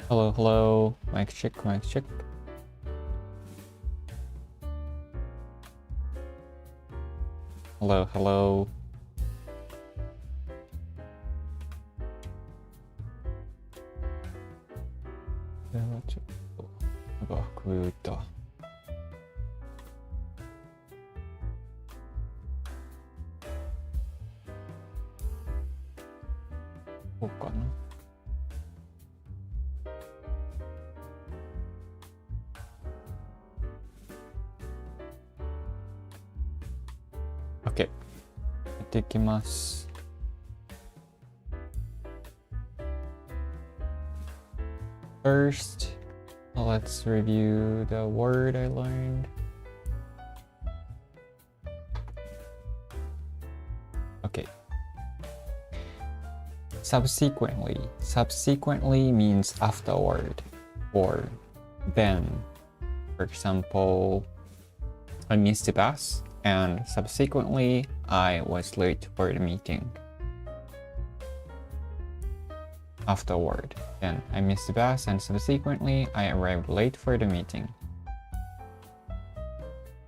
Hello, hello. Mic check, mic check. Hello, hello. これはちょっと、なんか首を打った。こうかな。OK。やっていきます。First, let's review the word I learned. Okay. Subsequently. Subsequently means afterward or then. For example, I missed the bus and subsequently I was late for the meeting. Afterward, then I missed the bus and subsequently I arrived late for the meeting.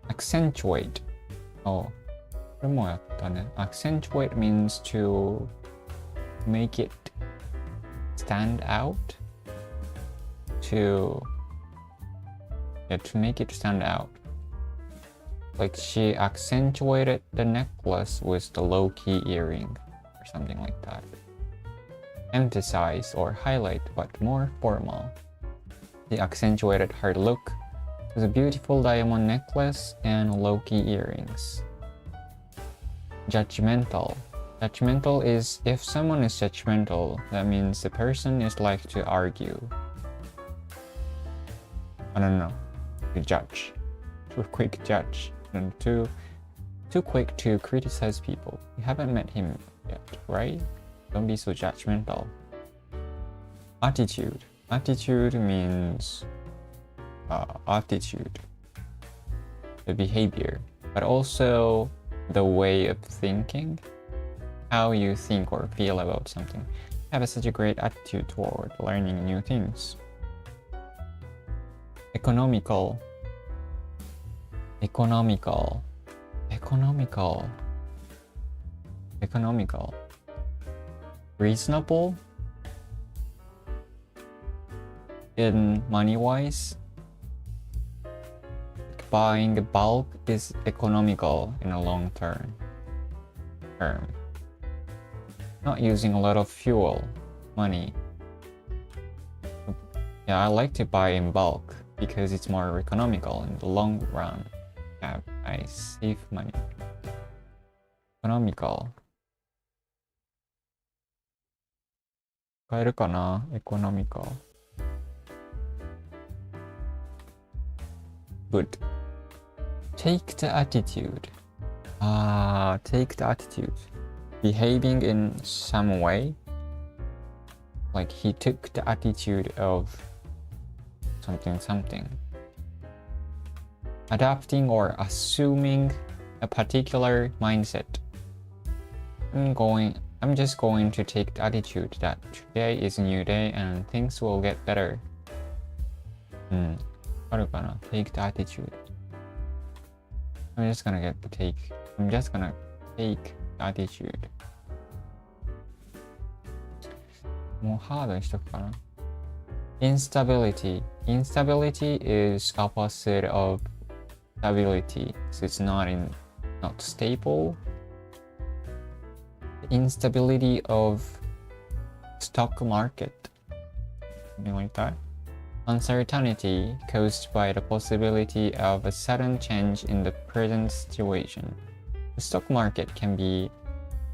Accentuate. Oh, これもやったね。Accentuate means to make it stand out. To make it stand out. Like she accentuated the necklace with the low-key earring or something like that. Emphasize or highlight but more formal. She accentuated her look with a beautiful diamond necklace and low-key earrings. Judgmental. Judgmental is if someone is judgmental, that means the person is like to argue. I don't know. To judge. To quick judge. And too quick to criticize people. You haven't met him yet, right? Don't be so judgmental. Attitude. Attitude means attitude, the behavior, but also the way of thinking, how you think or feel about something. Have such a great attitude toward learning new things. Economical. Economical. Economical. Economical. Reasonable in money-wise. Buying bulk is economical in a long term. Not using a lot of fuel, money. Yeah, I like to buy in bulk because it's more economical in the long run. I save money. Economical. 使えるかな？エコノミカル。Good. Take the attitude. Take the attitude. Behaving in some way. Like he took the attitude of something. Adapting or assuming a particular mindset. I'm just going to take the attitude that today is a new day and things will get better. あるかな? Take the attitude. I'm just gonna take the attitude. もうハードにしとくかな. Instability. Instability is opposite of stability. So it's not stable. Instability of stock market. Something like that. Uncertainty caused by the possibility of a sudden change in the present situation. The stock market can be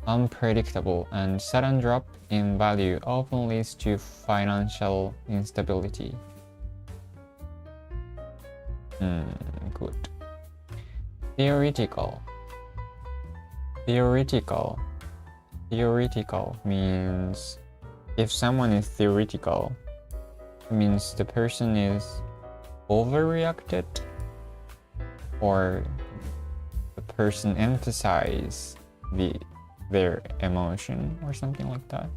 unpredictable and sudden drop in value often leads to financial instability. Good. Theoretical. Theoretical means if someone is theoretical, it means the person is overreacted or the person emphasizes their emotion or something like that.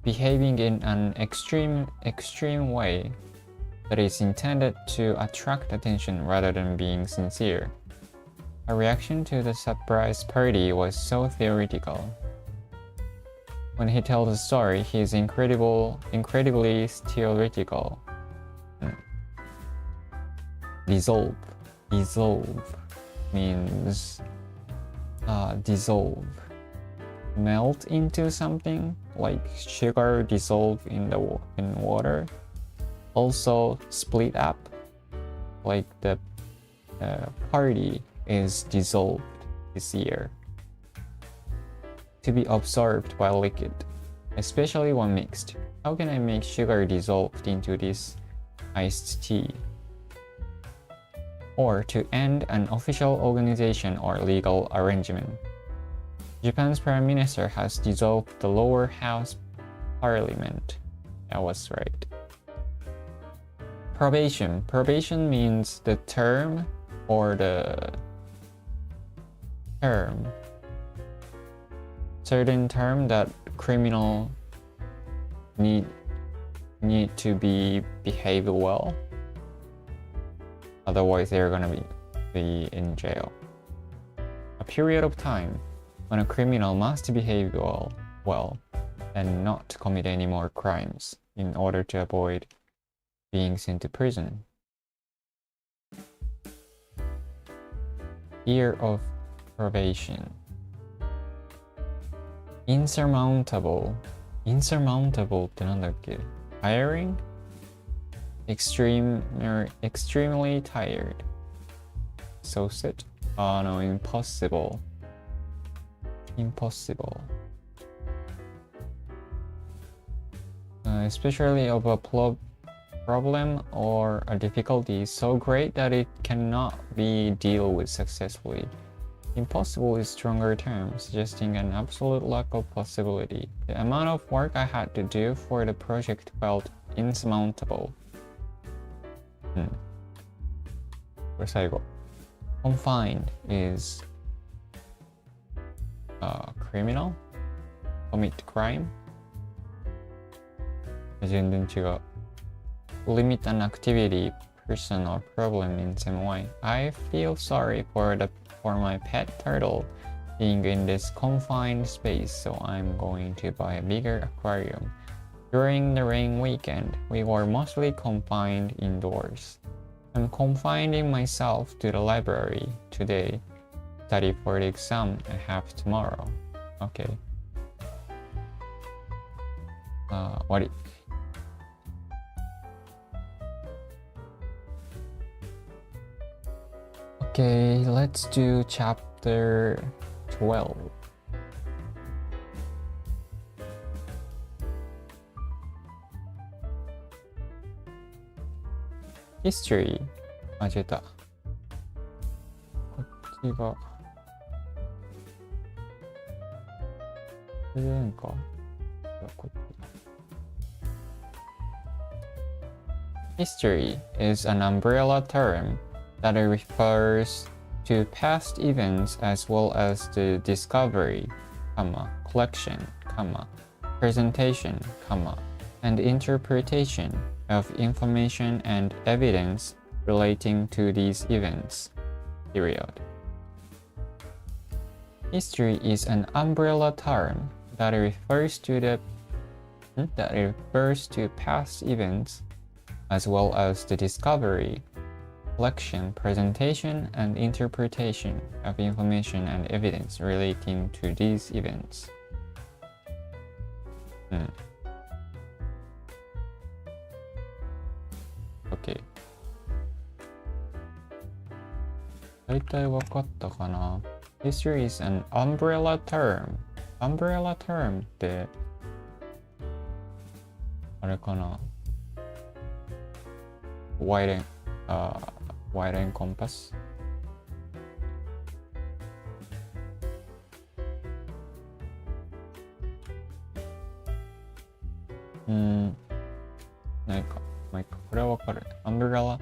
behaving in an extreme way that is intended to attract attention rather than being sincere. Her reaction to the surprise party was so theoretical. When he tells the story, he is incredibly theoretical. Dissolve means dissolve. Melt into something, like sugar dissolve in water. Also split up, like the party is dissolved this year. To be absorbed by liquid, especially when mixed. How can I make sugar dissolved into this iced tea? Or to end an official organization or legal arrangement. Japan's prime minister has dissolved the lower house parliament. That was right. Probation. Probation means the term or the certain term that criminal need to behave well. Otherwise, they're gonna be in jail. A period of time when a criminal must behave well and not commit any more crimes in order to avoid being sent to prison. Year of probation. Insurmountable ってなんだっけ? Tiring? Extremely tired. So sit. No, impossible. Especially of a problem or a difficulty so great that it cannot be dealt with successfully. Impossible is stronger term, suggesting an absolute lack of possibility. The amount of work I had to do for the project felt insurmountable. これ最後。Confined is criminal, commit crime. 全然違う。Limit an activity, person, or problem in some way. I feel sorry for my pet turtle being in this confined space, so I'm going to buy a bigger aquarium. During the rain weekend, we were mostly confined indoors. I'm confining myself to the library today, study for the exam I have tomorrow. Okay. 終わり。Okay, let's do chapter 12. History. 間違えた。こっちが。これでいいんか？こっち。History is an umbrella term that refers to past events as well as the discovery, collection, presentation, and interpretation of information and evidence relating to these events. Period. History is an umbrella term that refers to past events as well as the discovery, collection, presentation, and interpretation of information and evidence relating to these events. Okay. 大体分かったかな? History is an umbrella term. Umbrella term ってあれかな? Wide and compass. ないか。まあいいか。これはわかる。Umbrella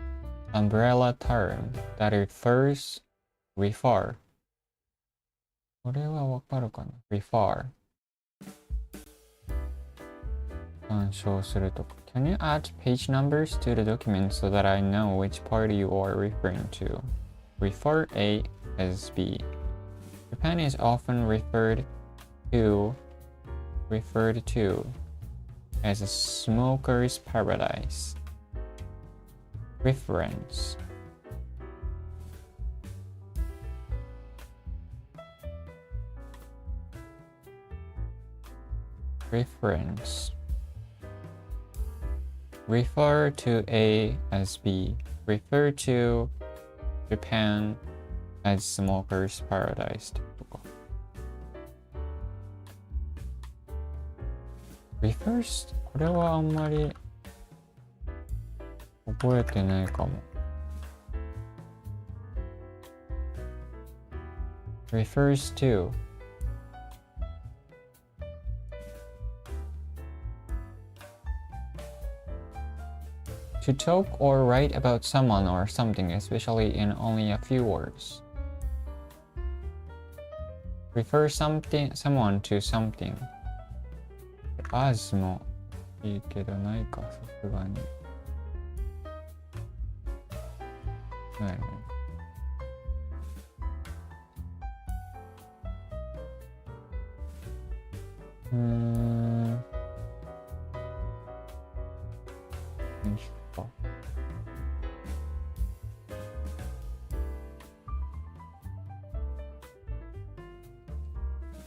term that refer. これはわかるかな。refer. 参照するとか。Can you add page numbers to the document so that I know which part you are referring to? Refer A as B. Japan is often referred to as a smoker's paradise. Reference. Reference. Refer to A as B. Refer to Japan as smoker's paradise とか。Refers これはあんまり覚えてないかも。Refers to To talk or write about someone or something, especially in only a few words. Refer someone to something. As もいいけどないか、さすがに。ないね。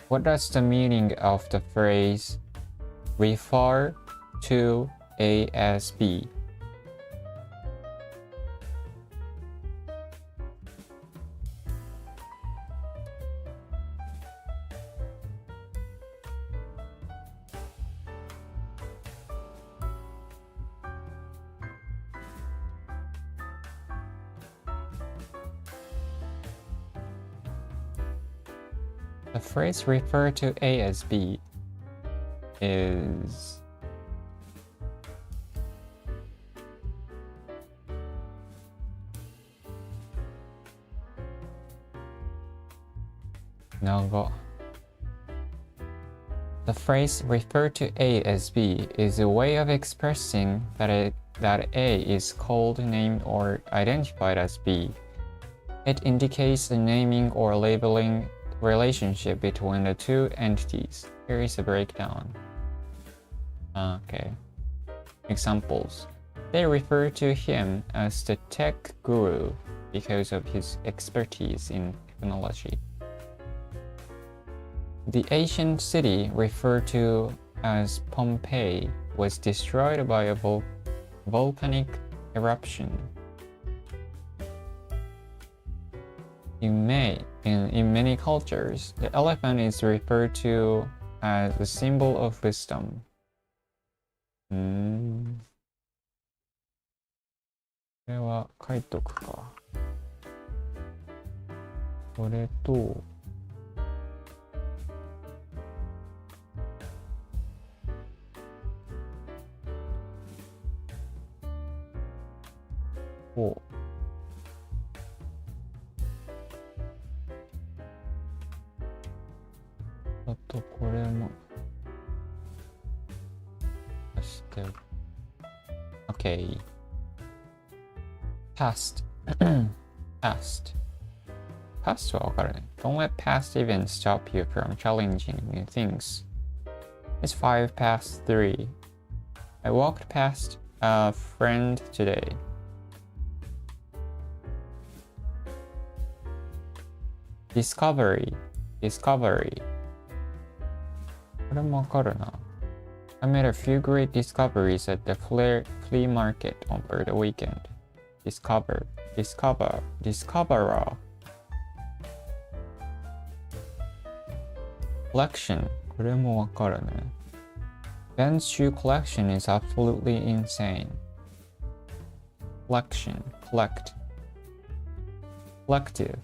What does the meaning of the phrase refer to A as B? The phrase refer to A as B is長. The phrase refer to A as B is a way of expressing that A is called, named, or identified as B. It indicates the naming or labeling relationship between the two entities. Here is a breakdown. Okay. Examples. They refer to him as the tech guru because of his expertise in technology. The ancient city referred to as Pompeii was destroyed by a volcanic eruption. In many cultures, the elephant is referred to as a symbol of wisdom. これは書いとくか。これと、こう。あとこれも出しておく。Okay. Past. Past. Past はわかるね。Don't let past events stop you from challenging new things. It's 5 past 3. I walked past a friend today. Discovery. Discovery. これもわかるな。I made a few great discoveries at the flea market over the weekend. Discover, discover, discoverer. Collection. これもわかるね。Ben's shoe collection is absolutely insane. Collection, collect. Collective.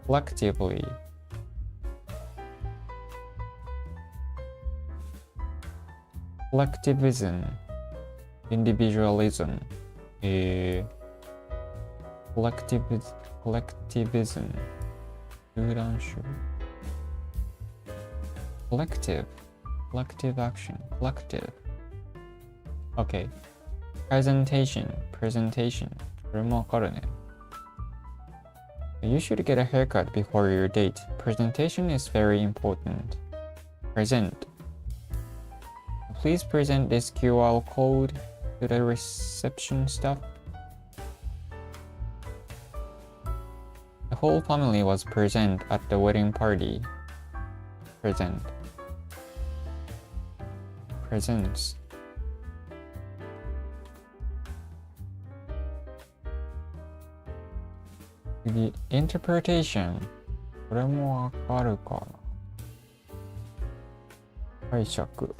Collectively. Collectivism, individualism, collectivism, 集団主義 collective, collective action, collective. Okay. Presentation. これもわかるね。You should get a haircut before your date. Presentation is very important. Present. Please present this QR code to the reception staff. The whole family was present at the wedding party. Present. Presents. The interpretation. これもわかるかな。解釈。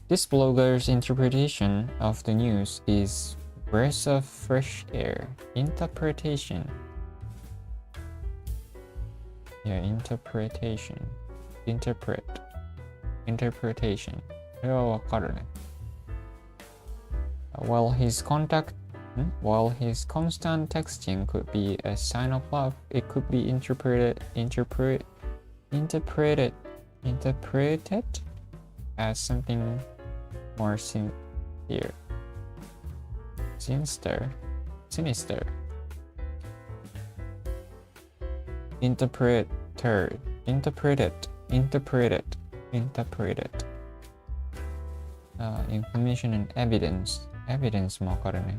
This blogger's interpretation of the news is breath of fresh air. Interpretation. Yeah, interpretation. Interpret. Interpretation. これはわかるね。While his constant texting could be a sign of love, it could be interpreted as something more sinister. Interpreted. Information and evidence もわかるね。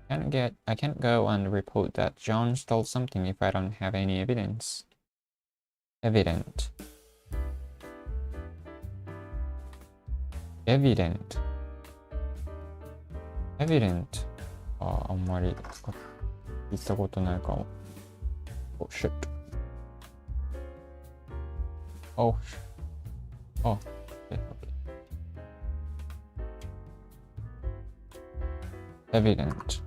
I can't go and report that John stole something if I don't have any evidence. Evident. あんまり聞いたことないかも。Oh shit. Oh. Okay. Evident.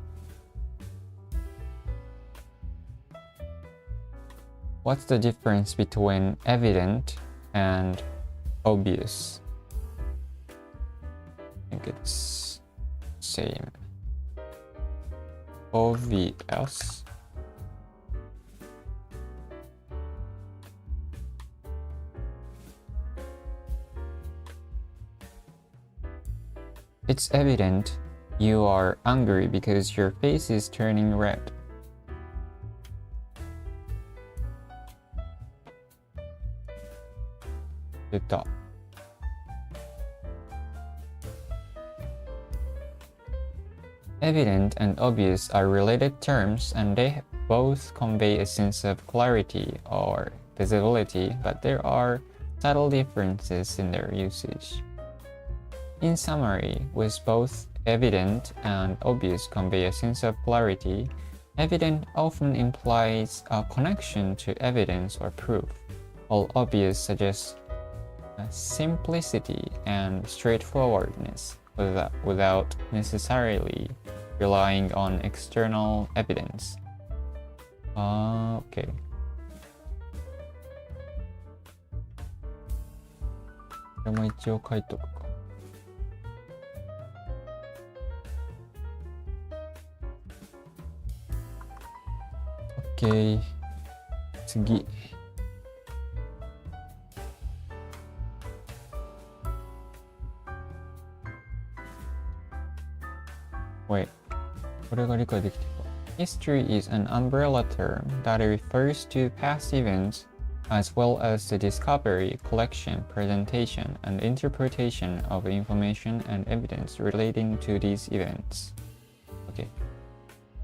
What's the difference between evident and obvious? I think it's same. Obvious. It's evident you are angry because your face is turning red. Evident and obvious are related terms, and they both convey a sense of clarity or visibility, but there are subtle differences in their usage. In summary, with both evident and obvious convey a sense of clarity, evident often implies a connection to evidence or proof, while obvious suggests simplicity and straightforwardness without necessarily relying on external evidence. Okay. これも一応書いとくか。OK。次。Wait. これが理解できてるか。History is an umbrella term that refers to past events as well as the discovery, collection, presentation, and interpretation of information and evidence relating to these events. OK。理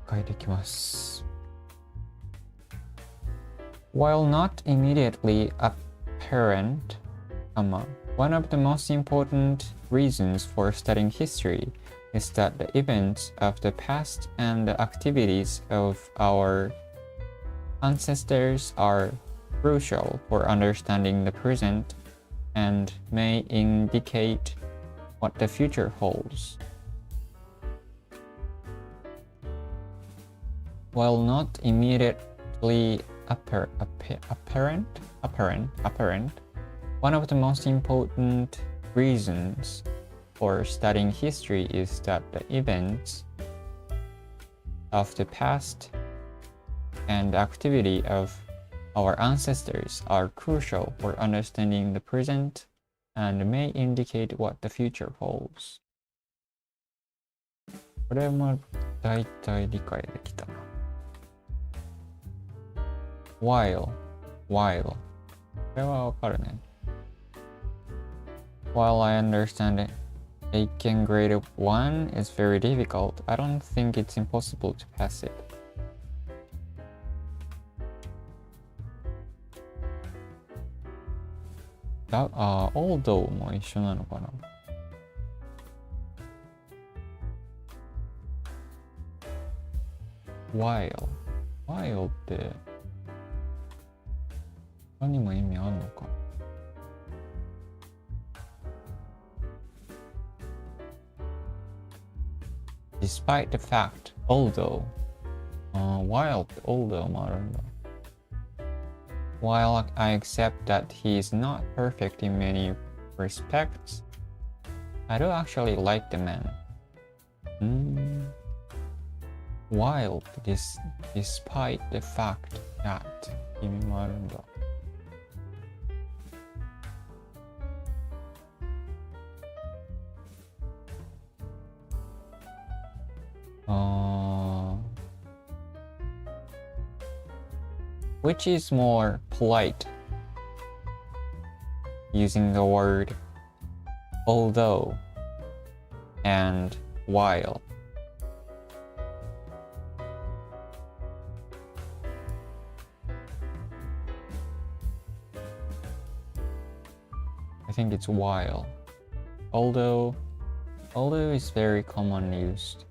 解できます。While not immediately apparent, one of the most important reasons for studying history is that the events of the past and the activities of our ancestors are crucial for understanding the present and may indicate what the future holds. While not immediately apparent, one of the most important reasons for studying history is that the events of the past and the activity of our ancestors are crucial for understanding the present and may indicate what the future holds. これもだいたい理解できたな。while これはわかるね。While I understand Aiken grade 1 is very difficult, I don't think it's impossible to pass it. Although も一緒なのかな。while って他にも意味あんのか。Despite the fact, although while って although もあるんだ。While I accept that he is not perfect in many respects, I do actually like the man. While despite the fact that 意味もあるんだ。Which is more polite? Using the word although and while. I think it's while. Although is very commonly used.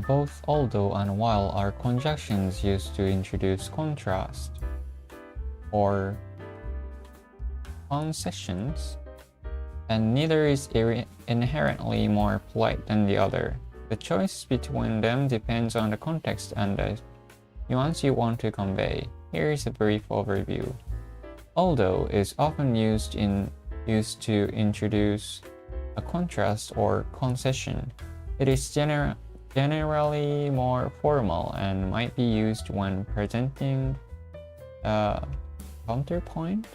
Both although and while are conjunctions used to introduce contrast or concessions, and neither is inherently more polite than the other. The choice between them depends on the context and the nuance you want to convey. Here is a brief overview. Although is often used to introduce a contrast or concession. It is generally more formal and might be used when presenting a counterpoint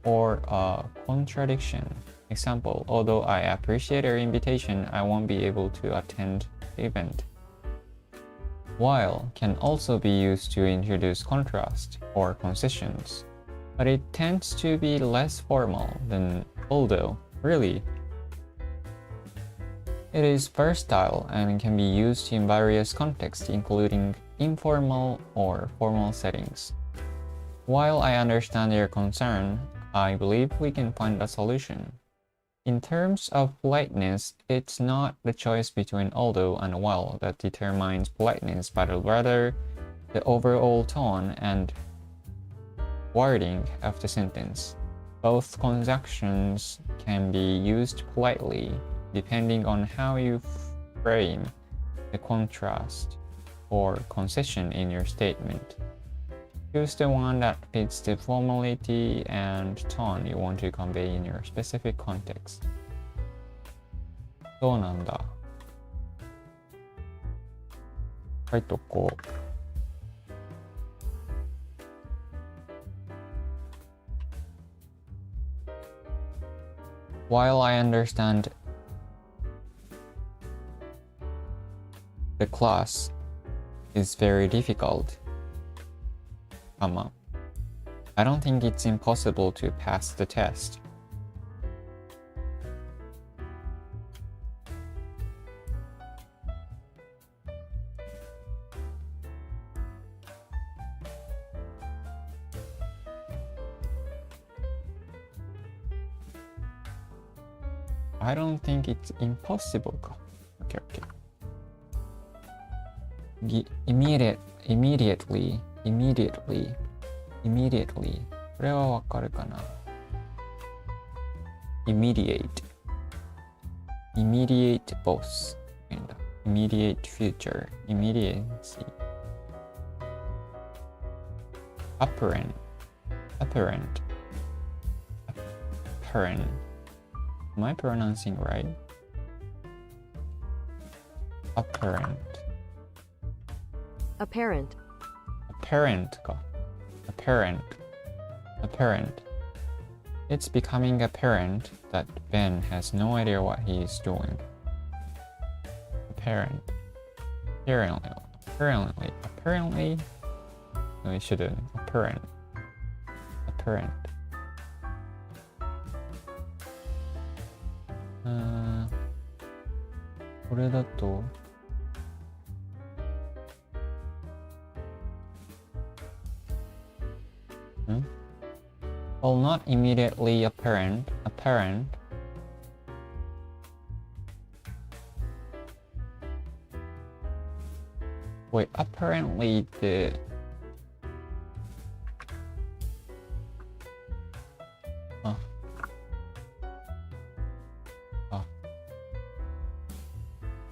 or a contradiction. Example, although I appreciate your invitation, I won't be able to attend the event. While can also be used to introduce contrast or concessions, but it tends to be less formal than although. Really? It is versatile and can be used in various contexts, including informal or formal settings. While I understand your concern, I believe we can find a solution. In terms of politeness, it's not the choice between although and while that determines politeness, but rather the overall tone and wording of the sentence. Both conjunctions can be used politely, depending on how you frame the contrast or concession in your statement. Choose the one that fits the formality and tone you want to convey in your specific context. そうなんだ。書いとこう。While I understand the class is very difficult, I don't think it's impossible to pass the test. I don't think it's impossible. Okay. Immediately. これはわかるかな。Immediate both. Immediate future. Immediacy. apparent. Apparent. Apparent. Am I pronouncing right? Apparent. Apparent. Apparent か。Apparent. Apparent. It's becoming apparent that Ben has no idea what he is doing. Apparent. Apparently. No, it shouldn't. Apparent. Apparent. これだとWell, not immediately apparent. Wait, apparently って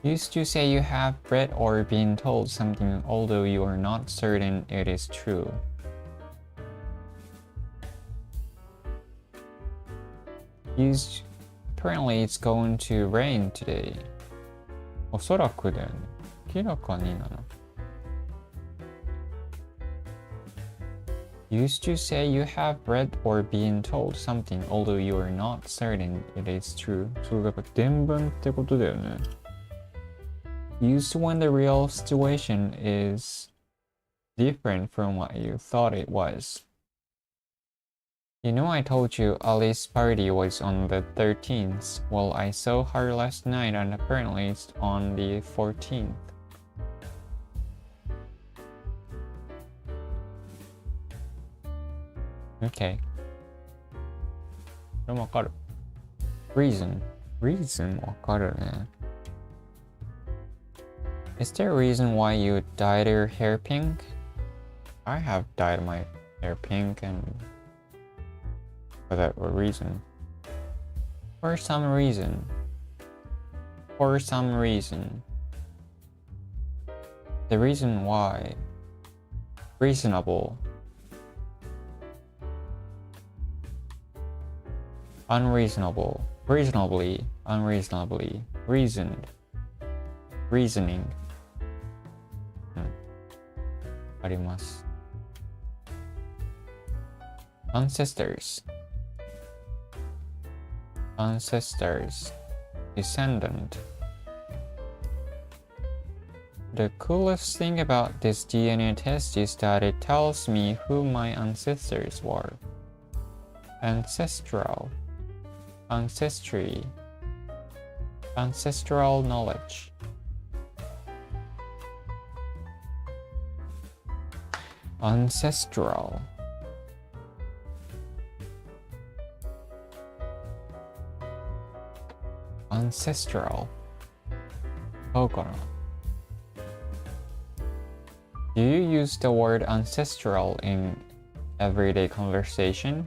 Used to say you have read or been told something although you are not certain it is true. Used apparently it's going to rain today. おそらくだよね。明らかになの。Used to say you have read or been told something although you are not certain it is true. それが伝聞ってことだよね。Used when the real situation is different from what you thought it was. You know, I told you Alice's party was on the 13th. Well, I saw her last night and apparently it's on the 14th. Okay. これもわかる。Reason わかるね。Is there a reason why you dyed your hair pink? I have dyed my hair pink and for that reason. For some reason. The reason why. Reasonable. Unreasonable. Reasonably. Unreasonably. Reasoned. Reasoning. あります。Ancestors. Descendant. The coolest thing about this DNA test is that it tells me who my ancestors were. Ancestral. Ancestry. Ancestral knowledge. Ancestral. Ancestral. 合うかな? Do you use the word ancestral in everyday conversation?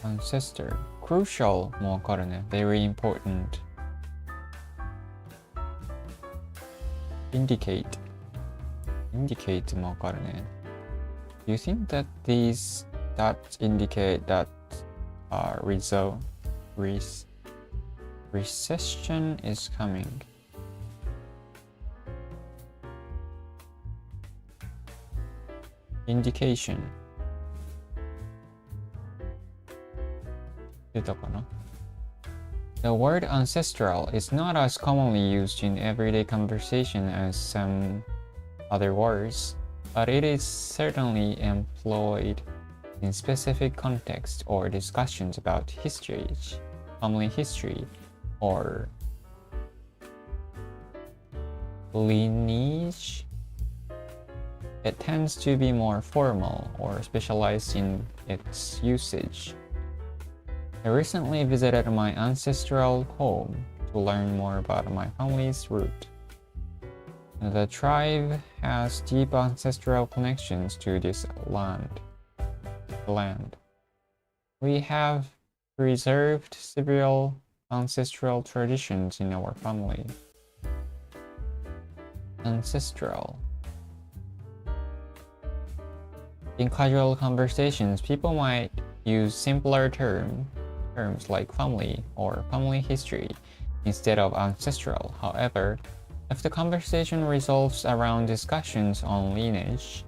Ancestor. Crucial もわかるね。Very important. Indicate もわかるね。Do you think that these dots indicate that recession is coming? Indication. 出たかな? The word ancestral is not as commonly used in everyday conversation as some other words, but it is certainly employed in specific contexts or discussions about history, family history, or lineage. It tends to be more formal or specialized in its usage. I recently visited my ancestral home to learn more about my family's root. The tribe has deep ancestral connections to this land. We have preserved several ancestral traditions in our family. Ancestral. In casual conversations, people might use simpler terms like family or family history instead of ancestral. However, if the conversation revolves around discussions on lineage,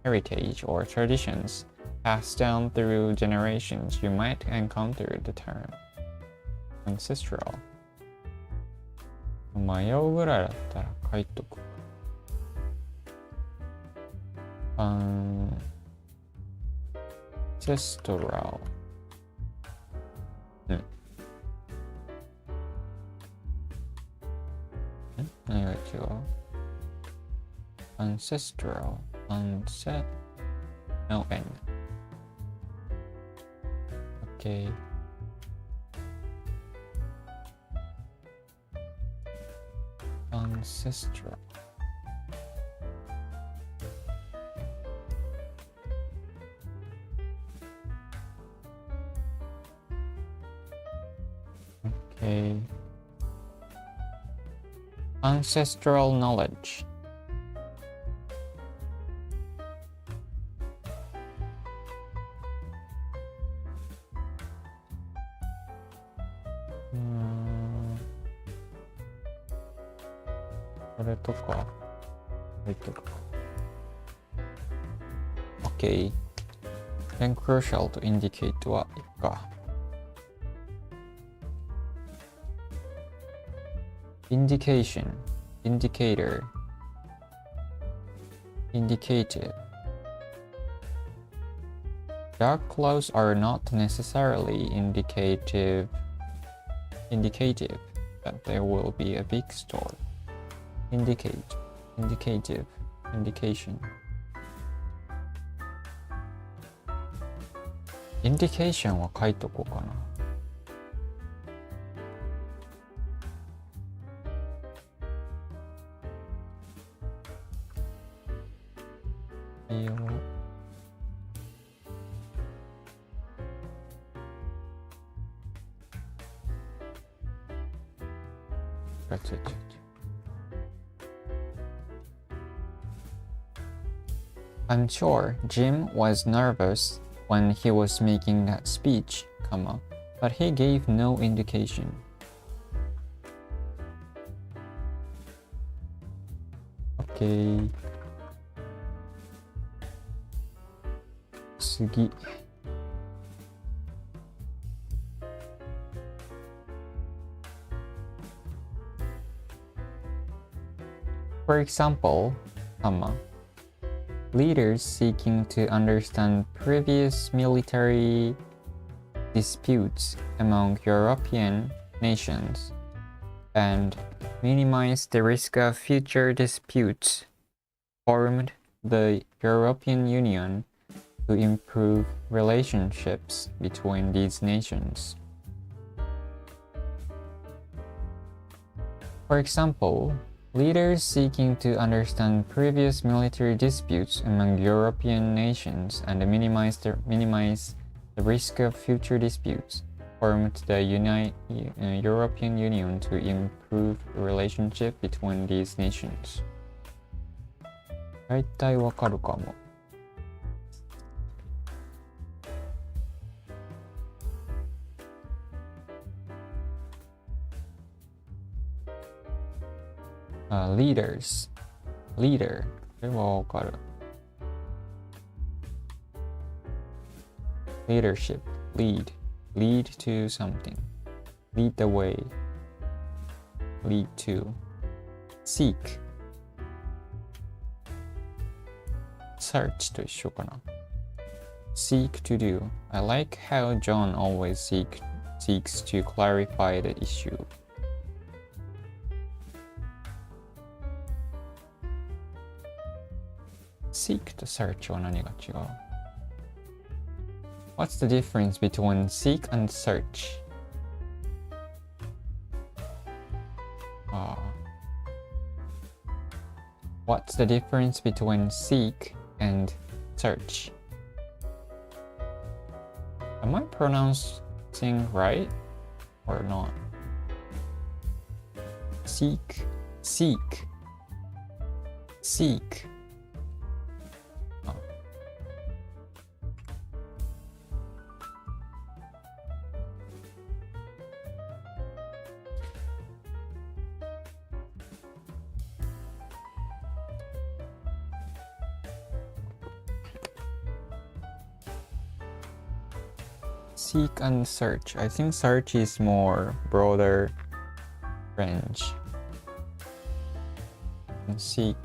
heritage, or traditions passed down through generations, you might encounter the term ancestral. 迷うぐらいだったら書いとく。ancestral. 何が違う？ ancestral. No N. Okay. Ancestral. Okay. Ancestral knowledge. Okay. Then crucial to indicate はいいか。Indication, indicator, indicative. Dark clouds are not necessarily indicative that there will be a big storm. Indicate, indicative, indication. Indication は書いとこうかな。I'm sure Jim was nervous when he was making that speech, but he gave no indication. Okay. 次。For example, leaders seeking to understand previous military disputes among European nations and minimize the risk of future disputes formed the European Union to improve relationships between these nations. For example, leaders seeking to understand previous military disputes among European nations and minimize the risk of future disputes formed the European Union to improve the relationship between these nations. 大体わかるかも。leaders. Leader. これはわかる。Leadership. Lead. Lead to something. Lead the way. Lead to. Seek. Search と一緒かな。Seek to do. I like how John always seeks to clarify the issue. Seek と search は何が違う？ What's the difference between seek and search? ああ。What's the difference between seek and search? Am I pronouncing right or not? Seek, seek, seek. Seek and search. I think search is more broader range. And seek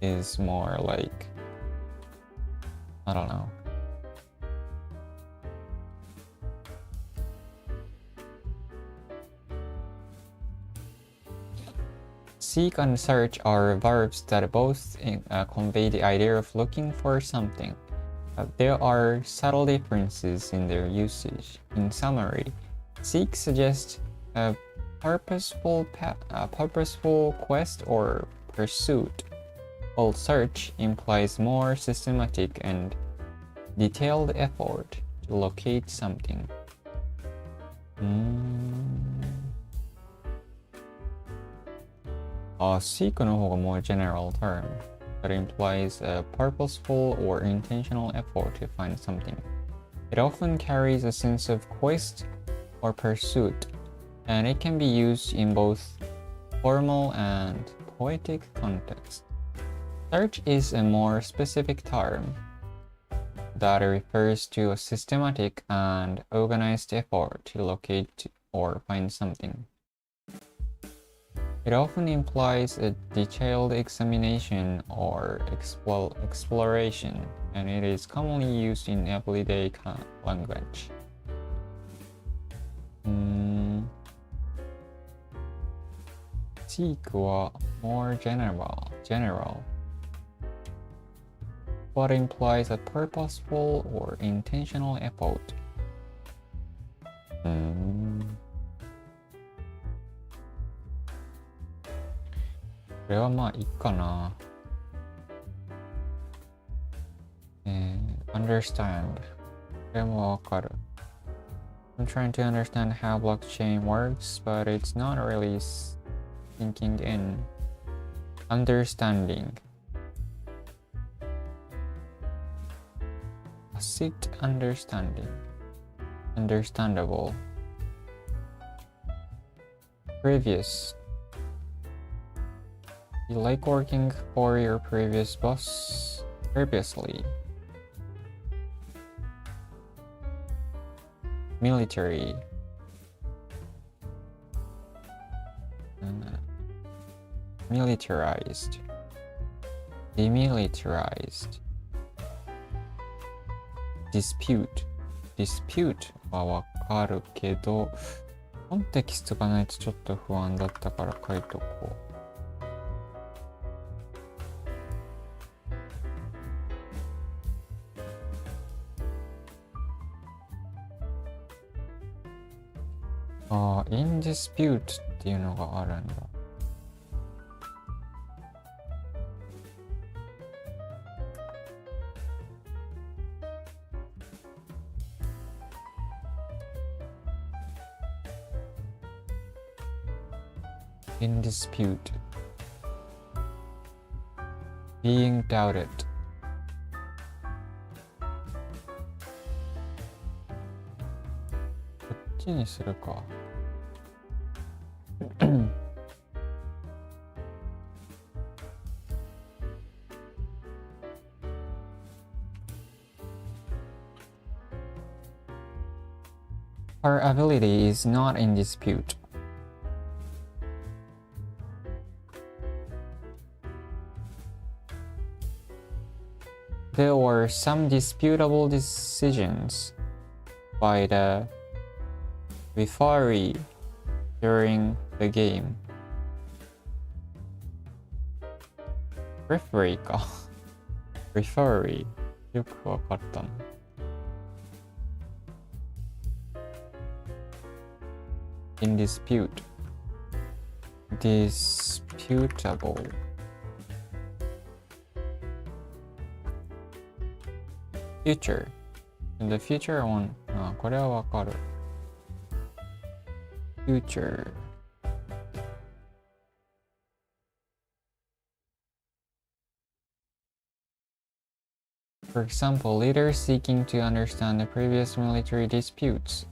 is more like, I don't know. Seek and search are verbs that both convey the idea of looking for something. There are subtle differences in their usage. In summary, seek suggests a purposeful quest or pursuit, while search implies more systematic and detailed effort to locate something. Seek の方が more general term that implies a purposeful or intentional effort to find something. It often carries a sense of quest or pursuit, and it can be used in both formal and poetic context. Search is a more specific term that refers to a systematic and organized effort to locate or find something. It often implies a detailed examination or exploration, and it is commonly used in everyday language. Seek は more general, but implies a purposeful or intentional effort. これはまあいいかな。understand. これもわかる。I'm trying to understand how blockchain works, but it's not really sinking in. Understanding. Passive understanding. Understandable. Previous. You like working for your previous boss previously. Military. Militarized. Demilitarized. Dispute. Dispute はわかるけど、コンテキストがないとちょっと不安だったから書いとこう。in dispute っていうのがあるんだ。in dispute. Being doubted. こっちにするか。Her ability is not in dispute. There were some disputable decisions by the referee during the game. Referee か。referee よくわかったの。in dispute. Disputable. future. The future one, これはわかる。future. For example, leaders seeking to understand the previous military disputes.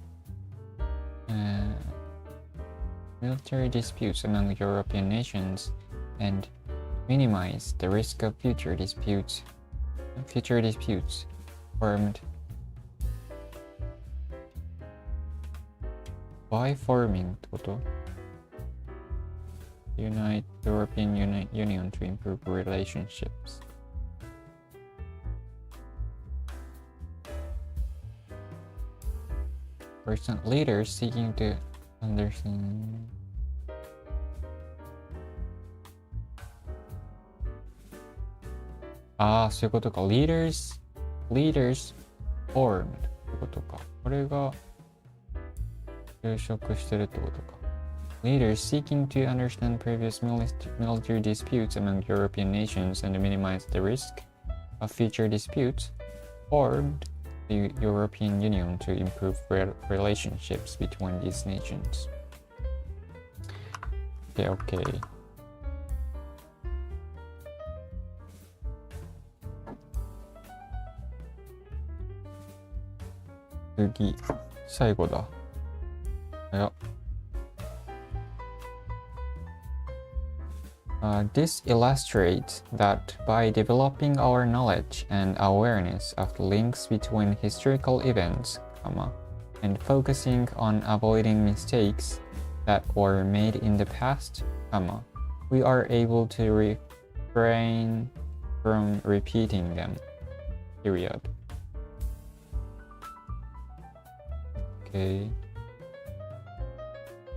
Military disputes among European nations and minimize the risk of future disputes. Formed by forming ってこと Unite European Union to improve relationships. For example, leaders seeking to understandそういうことか。leaders formed ってことか。これが就職してるってことか。Leaders seeking to understand previous military disputes among European nations and minimize the risk of future disputes formed the European Union to improve relationships between these nations. Okay. 次、最後だ。This illustrates that by developing our knowledge and awareness of the links between historical events, and focusing on avoiding mistakes that were made in the past, we are able to refrain from repeating them. Period. Okay.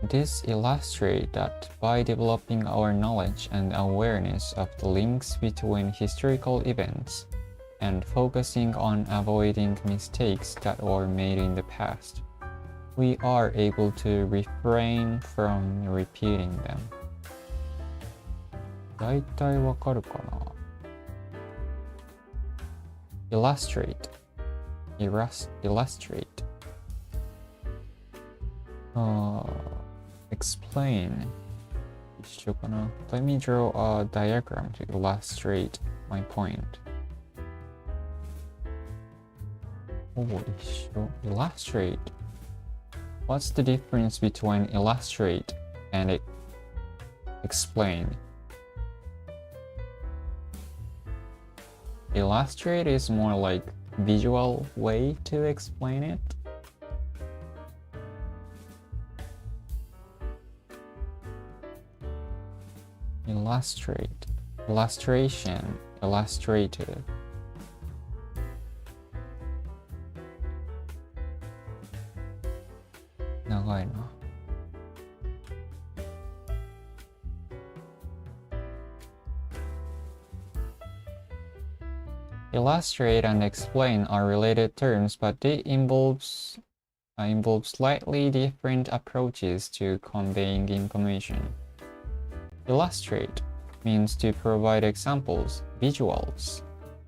This illustrates that by developing our knowledge and awareness of the links between historical events and focusing on avoiding mistakes that were made in the past, we are able to refrain from repeating them. だいたいわかるかな? Illustrate. Explain. Let me draw a diagram to illustrate my point. Illustrate. What's the difference between illustrate and explain? Illustrate is more like visual way to explain it. Illustration, illustrated. Illustrate and explain are related terms, but they involve slightly different approaches to conveying information. Illustrate means to provide examples, visuals,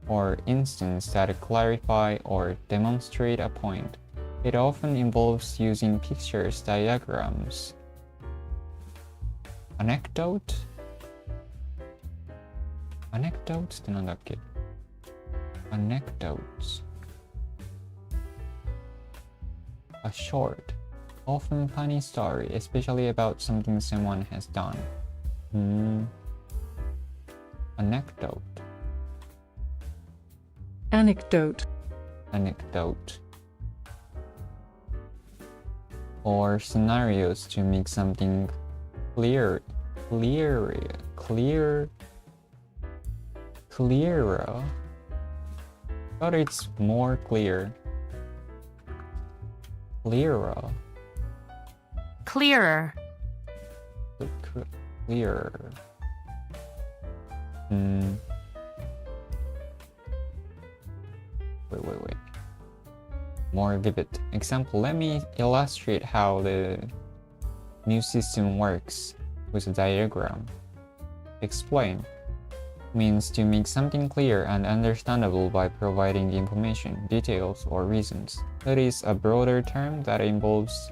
or instances that clarify or demonstrate a point. It often involves using pictures, diagrams. Anecdote? Anecdotes ってなんだっけ? Anecdotes. A short, often funny story, especially about something someone has done. Anecdote. Or scenarios to make something clearer, but it's more clearer. Clearer. Wait. More vivid. Example, let me illustrate how the new system works with a diagram. Explain. means to make something clear and understandable by providing information, details, or reasons. It is a broader term that involves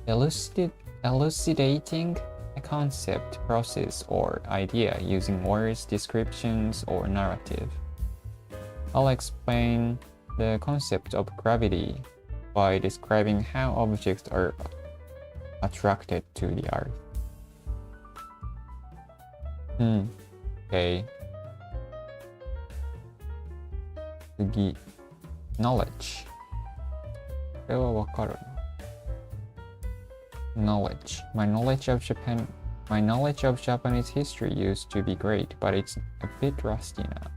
elucidating a concept, process, or idea using words, descriptions, or narrative. I'll explain the concept of gravity by describing how objects are attracted to the earth. Okay. 次。knowledge。これはわかるな。knowledge. My knowledge of Japanese history used to be great, but it's a bit rusty now.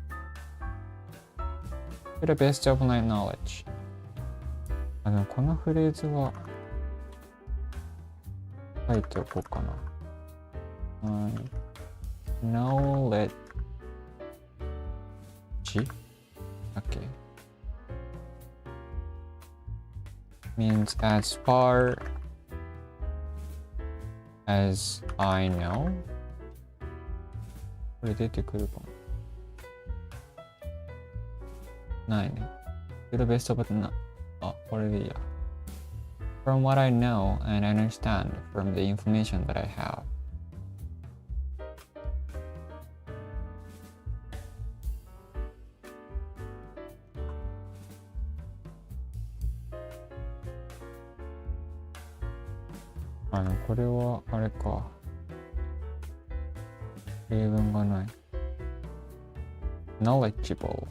To the best of my knowledge. でもこのフレーズは書いておこうかな。knowledge okay means as far as I know これ出てくるかもないね to the best of my あ、これでいいや from what I know and understand from the information that I haveこれはあれか例文がない knowledgeable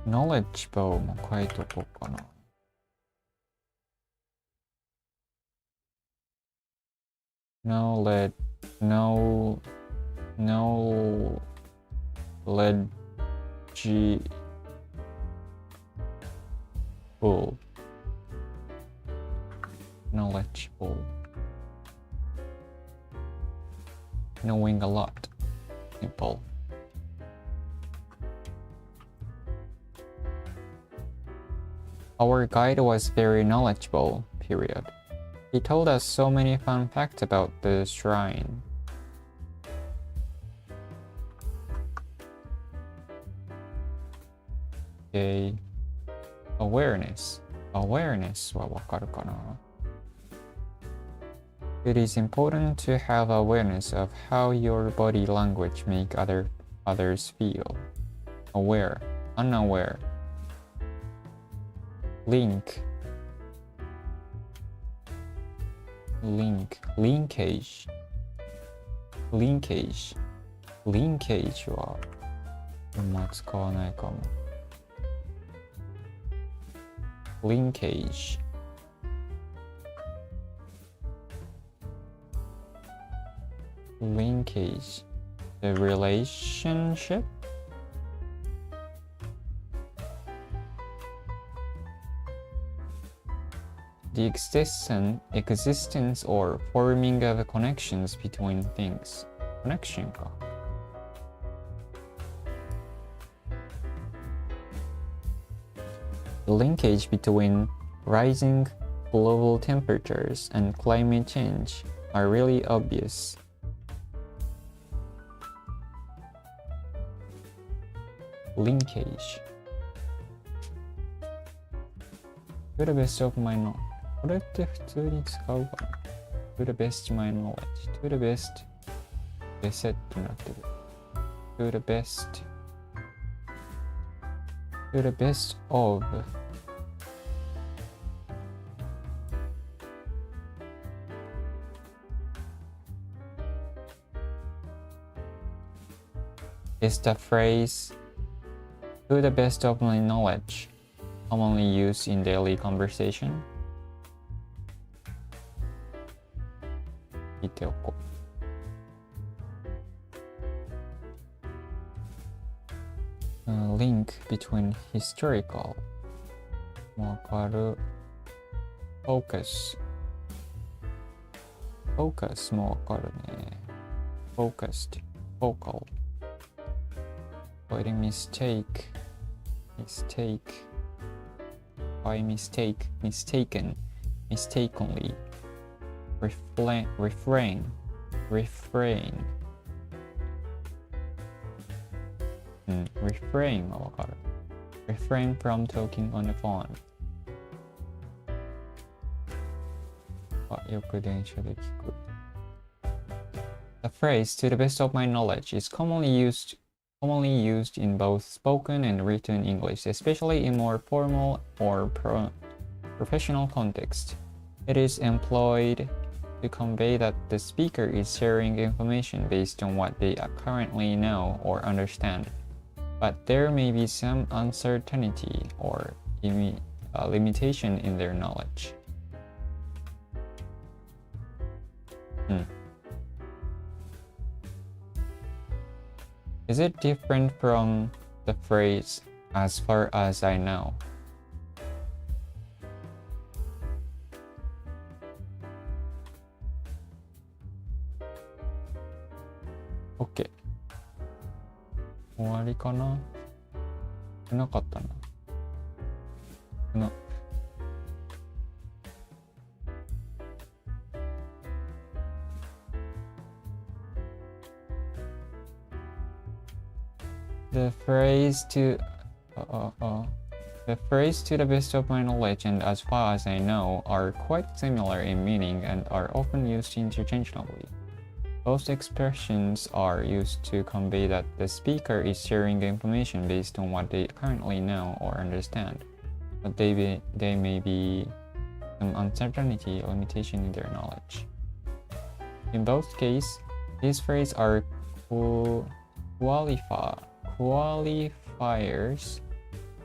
knowledgeable も書いとこうかなknowledgeable knowledgeable knowing a lot simple Our guide was very knowledgeable, period. He told us so many fun facts about the shrine. Okay. Awareness はわかるかな It is important to have awareness of how your body language make others feel. Aware, unaware. Linkage. Linkage はあんま使わないかもLinkage. Linkage. The relationship? The existence or forming of connections between things. Connection か。The linkage between rising global temperatures and climate change are really obvious. Linkage. To the best of my knowledge. これって普通に使うかな ?To the best of my knowledge. To the best. ベセットになってる。To the best. To the best of is the phrase to the best of my knowledge commonly used in daily conversation? 聞いておこう。Link between historical わかる focus もわかるね focused focal avoiding mistaken mistakenly refrain. Refrain はわかる。Refrain from talking on the phone. よく電車で聞く。The phrase, to the best of my knowledge, is commonly used in both spoken and written English, especially in more formal or professional context. It is employed to convey that the speaker is sharing information based on what they currently know or understand, but there may be some uncertainty or limitation in their knowledge. Is it different from the phrase, as far as I know? OK。終わりかな？なかったな。The phrase to the best of my knowledge and as far as I know are quite similar in meaning and are often used interchangeably. Both expressions are used to convey that the speaker is sharing information based on what they currently know or understand, but they may be some uncertainty or limitation in their knowledge. In both cases, these phrases are qualifiers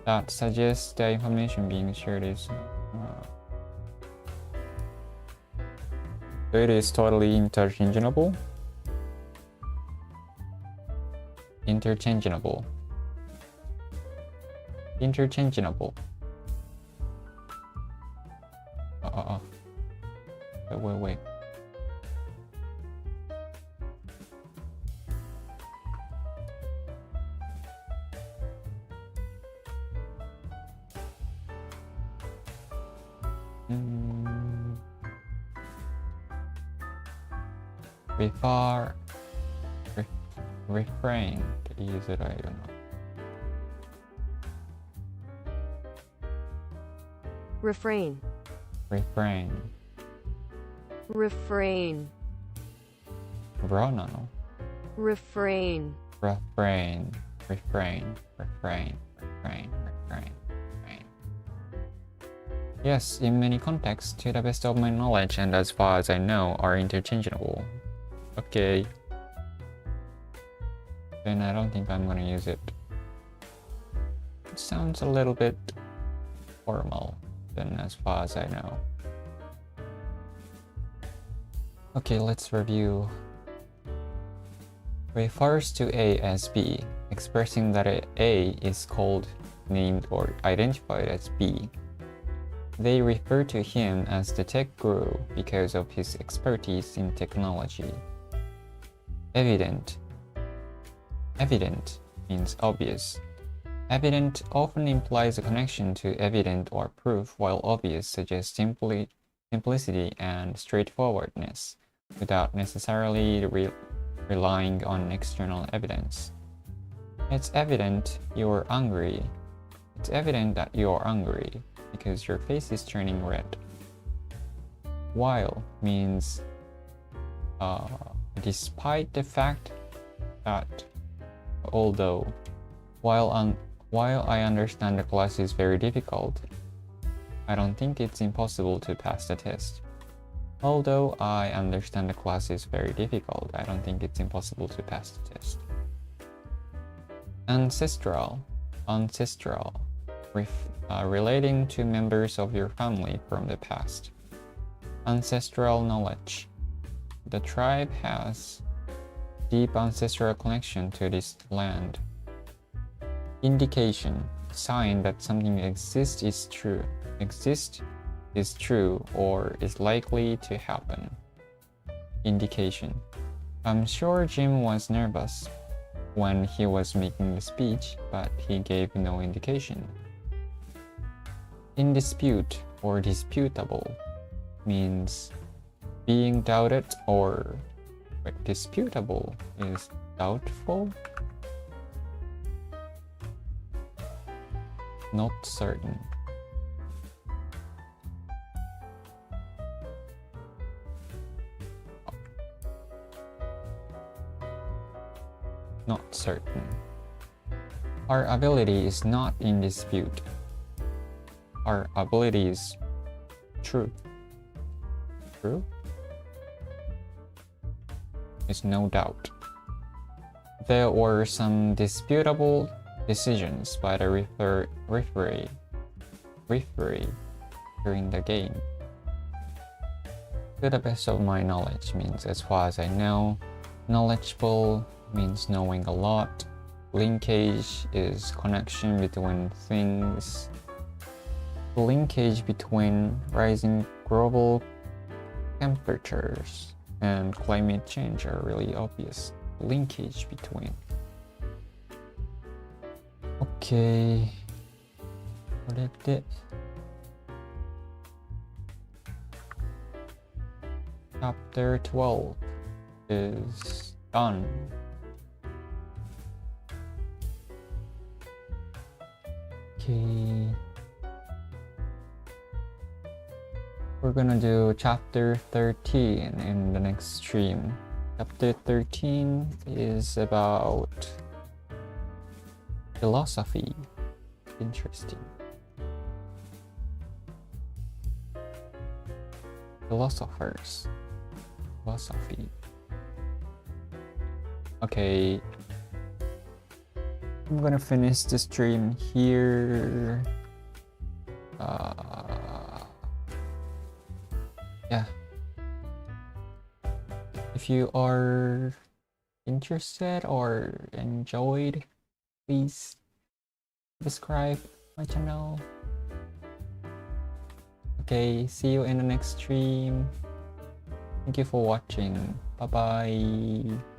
that suggest the information being shared is so it is totally interchangeable. Wait. Refrain って言いづらいよな。Refrain. Bra なの？ Refrain. Yes, in many contexts, to the best of my knowledge and as far as I know are interchangeable. Okay. Then I don't think I'm gonna use it. It sounds a little bit formal than as far as I know. Okay, let's review. Refers to A as B, expressing that A is called, named, or identified as B. They refer to him as the tech guru because of his expertise in technology. Evident means obvious. Evident often implies a connection to evident or proof, while obvious suggests simplicity and straightforwardness, without necessarily relying on external evidence. It's evident you're angry. It's evident that you're angry because your face is turning red. While means despite the fact that although while I understand the class is very difficult, I don't think it's impossible to pass the test. Although I understand the class is very difficult, I don't think it's impossible to pass the test. Ancestral, relating to members of your family from the past. Ancestral knowledge. The tribe has deep ancestral connection to this land. Indication, sign that something exists is true or is likely to happen. Indication. I'm sure Jim was nervous when he was making the speech, but he gave no indication. In dispute or disputable means being doubted or disputable is doubtful, not certain. Not certain. Our ability is not in dispute. Our ability is true. True? There's no doubt. There were some disputable decisions by the referee during the game. To the best of my knowledge means as far as I know. Knowledgeable means knowing a lot. Linkage is connection between things. The linkage between rising global temperatures and climate change are really obvious. Linkage between. Okay. これで Chapter 12 is done. Okay. We're gonna do chapter 13 in the next stream. Chapter 13 is about philosophy. Interesting. Philosophers. Philosophy. Okay. I'm gonna finish the stream here. Yeah. If you are interested or enjoyed, please subscribe my channel. Okay, see you in the next stream. Thank you for watching. Bye bye.